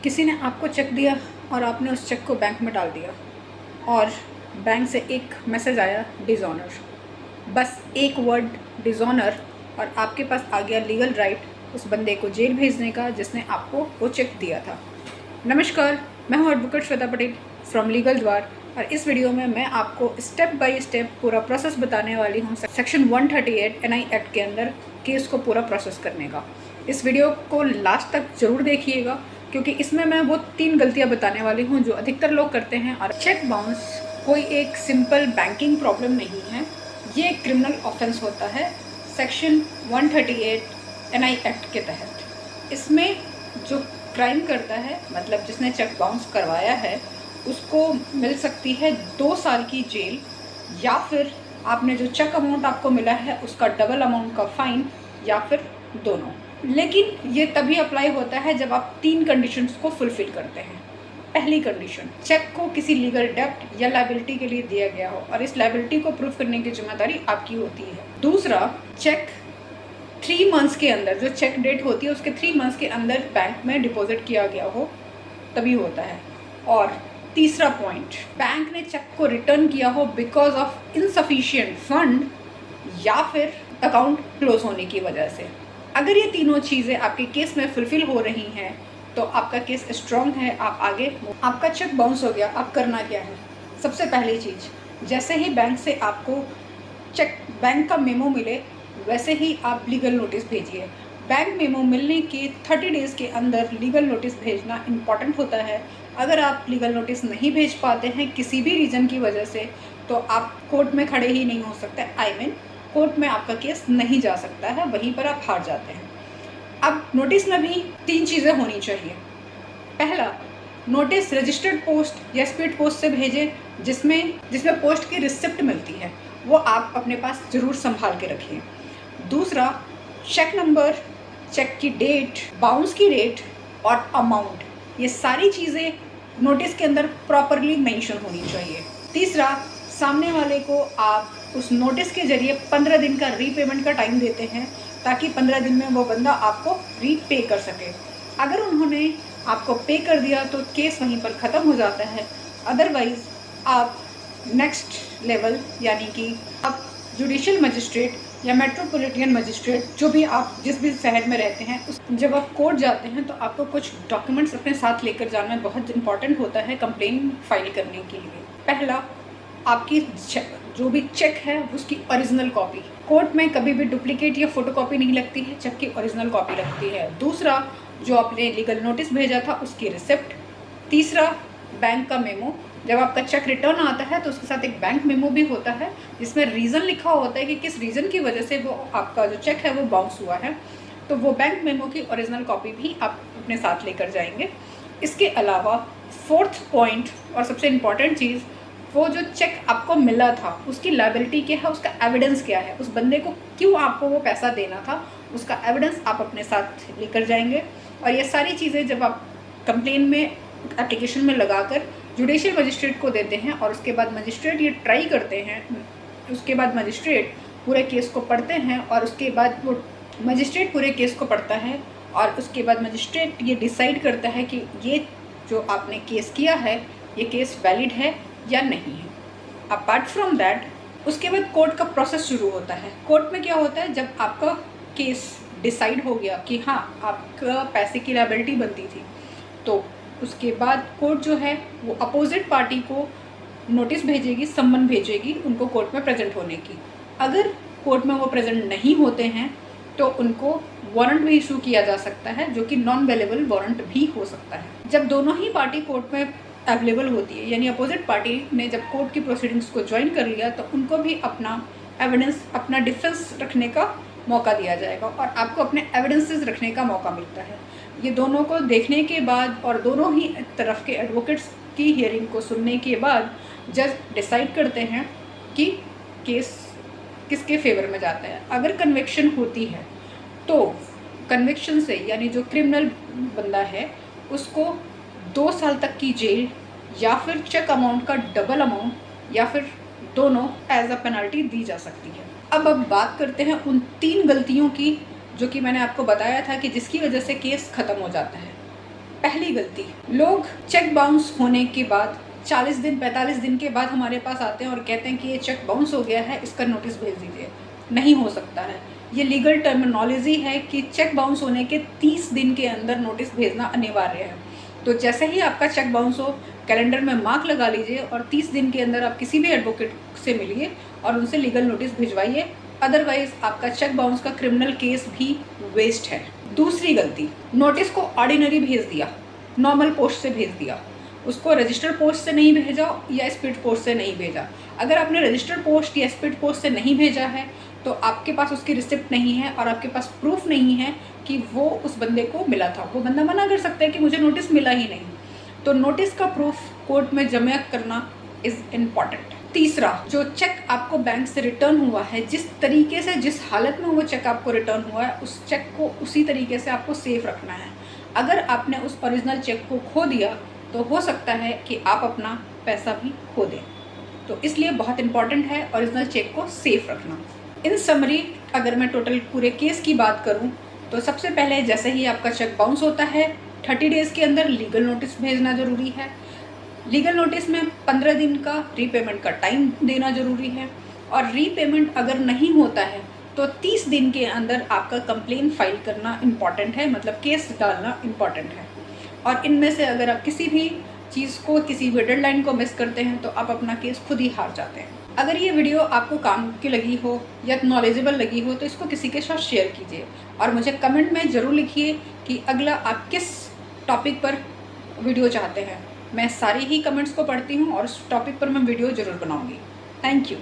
किसी ने आपको चेक दिया और आपने उस चेक को बैंक में डाल दिया और बैंक से एक मैसेज आया डिसऑनर। बस एक वर्ड डिसऑनर और आपके पास आ गया लीगल राइट उस बंदे को जेल भेजने का जिसने आपको वो चेक दिया था। नमस्कार, मैं हूँ advocate Shweta Patel from legal द्वार और इस वीडियो में मैं आपको स्टेप बाय स्टेप पूरा प्रोसेस बताने वाली हूँ सेक्शन 138 एनआई एक्ट के अंदर केस को पूरा प्रोसेस करने का। इस वीडियो को लास्ट तक ज़रूर देखिएगा क्योंकि इसमें मैं वो 3 गलतियाँ बताने वाली हूँ जो अधिकतर लोग करते हैं। और चेक बाउंस कोई एक सिंपल बैंकिंग प्रॉब्लम नहीं है, ये एक क्रिमिनल ऑफेंस होता है सेक्शन 138 एनआई एक्ट के तहत। इसमें जो क्राइम करता है, मतलब जिसने चेक बाउंस करवाया है, उसको मिल सकती है 2 साल की जेल या फिर आपने जो चेक अमाउंट आपको मिला है उसका डबल अमाउंट का फाइन या फिर दोनों। लेकिन ये तभी अप्लाई होता है जब आप 3 कंडीशंस को फुलफिल करते हैं। पहली कंडीशन, चेक को किसी लीगल डेब्ट या लायबिलिटी के लिए दिया गया हो और इस लायबिलिटी को प्रूफ करने की जिम्मेदारी आपकी होती है। दूसरा, चेक 3 मंथ्स के अंदर, जो चेक डेट होती है उसके 3 मंथ्स के अंदर बैंक में डिपॉजिट किया गया हो तभी होता है। और तीसरा पॉइंट, बैंक ने चेक को रिटर्न किया हो बिकॉज ऑफ इनसफिशिएंट फंड या फिर अकाउंट क्लोज होने की वजह से। अगर ये तीनों चीज़ें आपके केस में फुलफिल हो रही हैं तो आपका केस स्ट्रॉन्ग है, आप आगे। आपका चेक बाउंस हो गया, अब करना क्या है? सबसे पहली चीज़, जैसे ही बैंक से आपको चेक बैंक का मेमो मिले वैसे ही आप लीगल नोटिस भेजिए। बैंक मेमो मिलने के 30 डेज़ के अंदर लीगल नोटिस भेजना इम्पॉर्टेंट होता है। अगर आप लीगल नोटिस नहीं भेज पाते हैं किसी भी रीज़न की वजह से तो आप कोर्ट में खड़े ही नहीं हो सकते। कोर्ट में आपका केस नहीं जा सकता है, वहीं पर आप हार जाते हैं। अब नोटिस में भी 3 चीज़ें होनी चाहिए। पहला, नोटिस रजिस्टर्ड पोस्ट या स्पीड पोस्ट से भेजें जिसमें पोस्ट की रिसिप्ट मिलती है, वो आप अपने पास ज़रूर संभाल के रखिए। दूसरा, चेक नंबर, चेक की डेट, बाउंस की डेट और अमाउंट, ये सारी चीज़ें नोटिस के अंदर प्रॉपरली मेंशन होनी चाहिए। तीसरा, सामने वाले को आप उस नोटिस के जरिए 15 दिन का रीपेमेंट का टाइम देते हैं ताकि 15 दिन में वो बंदा आपको रीपे कर सके। अगर उन्होंने आपको पे कर दिया तो केस वहीं पर ख़त्म हो जाता है। अदरवाइज़ आप नेक्स्ट लेवल यानी कि आप जुडिशियल मजिस्ट्रेट या मेट्रोपॉलिटन मजिस्ट्रेट, जो भी आप जिस भी शहर में रहते हैं, जब आप कोर्ट जाते हैं तो आपको कुछ डॉक्यूमेंट्स अपने साथ लेकर जाना बहुत इंपॉर्टेंट होता है कंप्लेन फाइल करने के लिए। पहला, आपकी जो भी चेक है उसकी ओरिजिनल कॉपी। कोर्ट में कभी भी डुप्लीकेट या फोटोकॉपी नहीं लगती है, चेक की ओरिजिनल कॉपी लगती है। दूसरा, जो आपने लीगल नोटिस भेजा था उसकी रिसिप्ट। तीसरा, बैंक का मेमो। जब आपका चेक रिटर्न आता है तो उसके साथ एक बैंक मेमो भी होता है जिसमें रीज़न लिखा होता है कि किस रीज़न की वजह से वो आपका जो चेक है वो बाउंस हुआ है, तो वो बैंक मेमो की ओरिजिनल कॉपी भी आप अपने साथ लेकर जाएंगे। इसके अलावा 4th पॉइंट और सबसे इम्पॉर्टेंट चीज़, वो जो चेक आपको मिला था उसकी लायबिलिटी क्या है, उसका एविडेंस क्या है, उस बंदे को क्यों आपको वो पैसा देना था, उसका एविडेंस आप अपने साथ लेकर जाएंगे। और ये सारी चीज़ें जब आप कंप्लेन में एप्लीकेशन में लगाकर जुडिशियल मजिस्ट्रेट को देते हैं और उसके बाद मजिस्ट्रेट ये ट्राई करते हैं, उसके बाद मजिस्ट्रेट पूरे केस को पढ़ते हैं और उसके बाद वो मजिस्ट्रेट पूरे केस को पढ़ता है और उसके बाद मजिस्ट्रेट ये डिसाइड करता है कि ये जो आपने केस किया है ये केस वैलिड है या नहीं है। अपार्ट फ्रॉम दैट, उसके बाद कोर्ट का प्रोसेस शुरू होता है। कोर्ट में क्या होता है, जब आपका केस डिसाइड हो गया कि हाँ आपका पैसे की लायबिलिटी बनती थी, तो उसके बाद कोर्ट जो है वो अपोजिट पार्टी को नोटिस भेजेगी, सम्मन भेजेगी उनको कोर्ट में प्रेजेंट होने की। अगर कोर्ट में वो प्रेजेंट नहीं होते हैं तो उनको वारंट भी इशू किया जा सकता है, जो कि नॉन अवेलेबल वारंट भी हो सकता है। जब दोनों ही पार्टी कोर्ट में अवेलेबल होती है, यानी अपोजिट पार्टी ने जब कोर्ट की प्रोसीडिंग्स को ज्वाइन कर लिया, तो उनको भी अपना एविडेंस, अपना डिफेंस रखने का मौका दिया जाएगा और आपको अपने एविडेंसेस रखने का मौका मिलता है। ये दोनों को देखने के बाद और दोनों ही तरफ के एडवोकेट्स की हियरिंग को सुनने के बाद जज डिसाइड करते हैं कि केस किसके फेवर में जाता है। अगर कन्विक्शन होती है तो कन्विक्शन से, यानी जो क्रिमिनल बंदा है उसको 2 साल तक की जेल या फिर चेक अमाउंट का डबल अमाउंट या फिर दोनों एज अ पेनल्टी दी जा सकती है। अब बात करते हैं उन 3 गलतियों की जो कि मैंने आपको बताया था कि जिसकी वजह से केस ख़त्म हो जाता है। पहली गलती, लोग चेक बाउंस होने के बाद 40 दिन 45 दिन के बाद हमारे पास आते हैं और कहते हैं कि ये चेक बाउंस हो गया है, इसका नोटिस भेज दीजिए। नहीं हो सकता है, ये लीगल टर्मिनोलॉजी है कि चेक बाउंस होने के 30 दिन के अंदर नोटिस भेजना अनिवार्य है। तो जैसे ही आपका चेक बाउंस हो, कैलेंडर में मार्क लगा लीजिए और 30 दिन के अंदर आप किसी भी एडवोकेट से मिलिए और उनसे लीगल नोटिस भिजवाइए, अदरवाइज आपका चेक बाउंस का क्रिमिनल केस भी वेस्ट है। दूसरी गलती, नोटिस को ऑर्डिनरी भेज दिया, नॉर्मल पोस्ट से भेज दिया, उसको रजिस्टर्ड पोस्ट से नहीं भेजा या स्पीड पोस्ट से नहीं भेजा। अगर आपने रजिस्टर्ड पोस्ट या स्पीड पोस्ट से नहीं भेजा है तो आपके पास उसकी रिसिप्ट नहीं है और आपके पास प्रूफ नहीं है कि वो उस बंदे को मिला था। वो बंदा मना कर सकता है कि मुझे नोटिस मिला ही नहीं। तो नोटिस का प्रूफ कोर्ट में जमा करना इज़ इम्पॉर्टेंट। तीसरा, जो चेक आपको बैंक से रिटर्न हुआ है, जिस तरीके से जिस हालत में वो चेक आपको रिटर्न हुआ है, उस चेक को उसी तरीके से आपको सेफ रखना है। अगर आपने उस ओरिजिनल चेक को खो दिया तो हो सकता है कि आप अपना पैसा भी खो दें। तो इसलिए बहुत इंपॉर्टेंट है ओरिजिनल चेक को सेफ रखना। इन समरी अगर मैं टोटल पूरे केस की बात करूं तो सबसे पहले जैसे ही आपका चेक बाउंस होता है 30 डेज़ के अंदर लीगल नोटिस भेजना ज़रूरी है। लीगल नोटिस में 15 दिन का रीपेमेंट का टाइम देना ज़रूरी है और रीपेमेंट अगर नहीं होता है तो 30 दिन के अंदर आपका कंप्लेन फाइल करना इम्पॉर्टेंट है, मतलब केस डालना इम्पॉर्टेंट है। और इनमें से अगर आप किसी भी चीज़ को, किसी भी डेडलाइन को मिस करते हैं तो आप अपना केस खुद ही हार जाते हैं। अगर ये वीडियो आपको काम की लगी हो या नॉलेजेबल लगी हो तो इसको किसी के साथ शेयर कीजिए और मुझे कमेंट में ज़रूर लिखिए कि अगला आप किस टॉपिक पर वीडियो चाहते हैं। मैं सारी ही कमेंट्स को पढ़ती हूँ और उस टॉपिक पर मैं वीडियो ज़रूर बनाऊँगी। Thank you.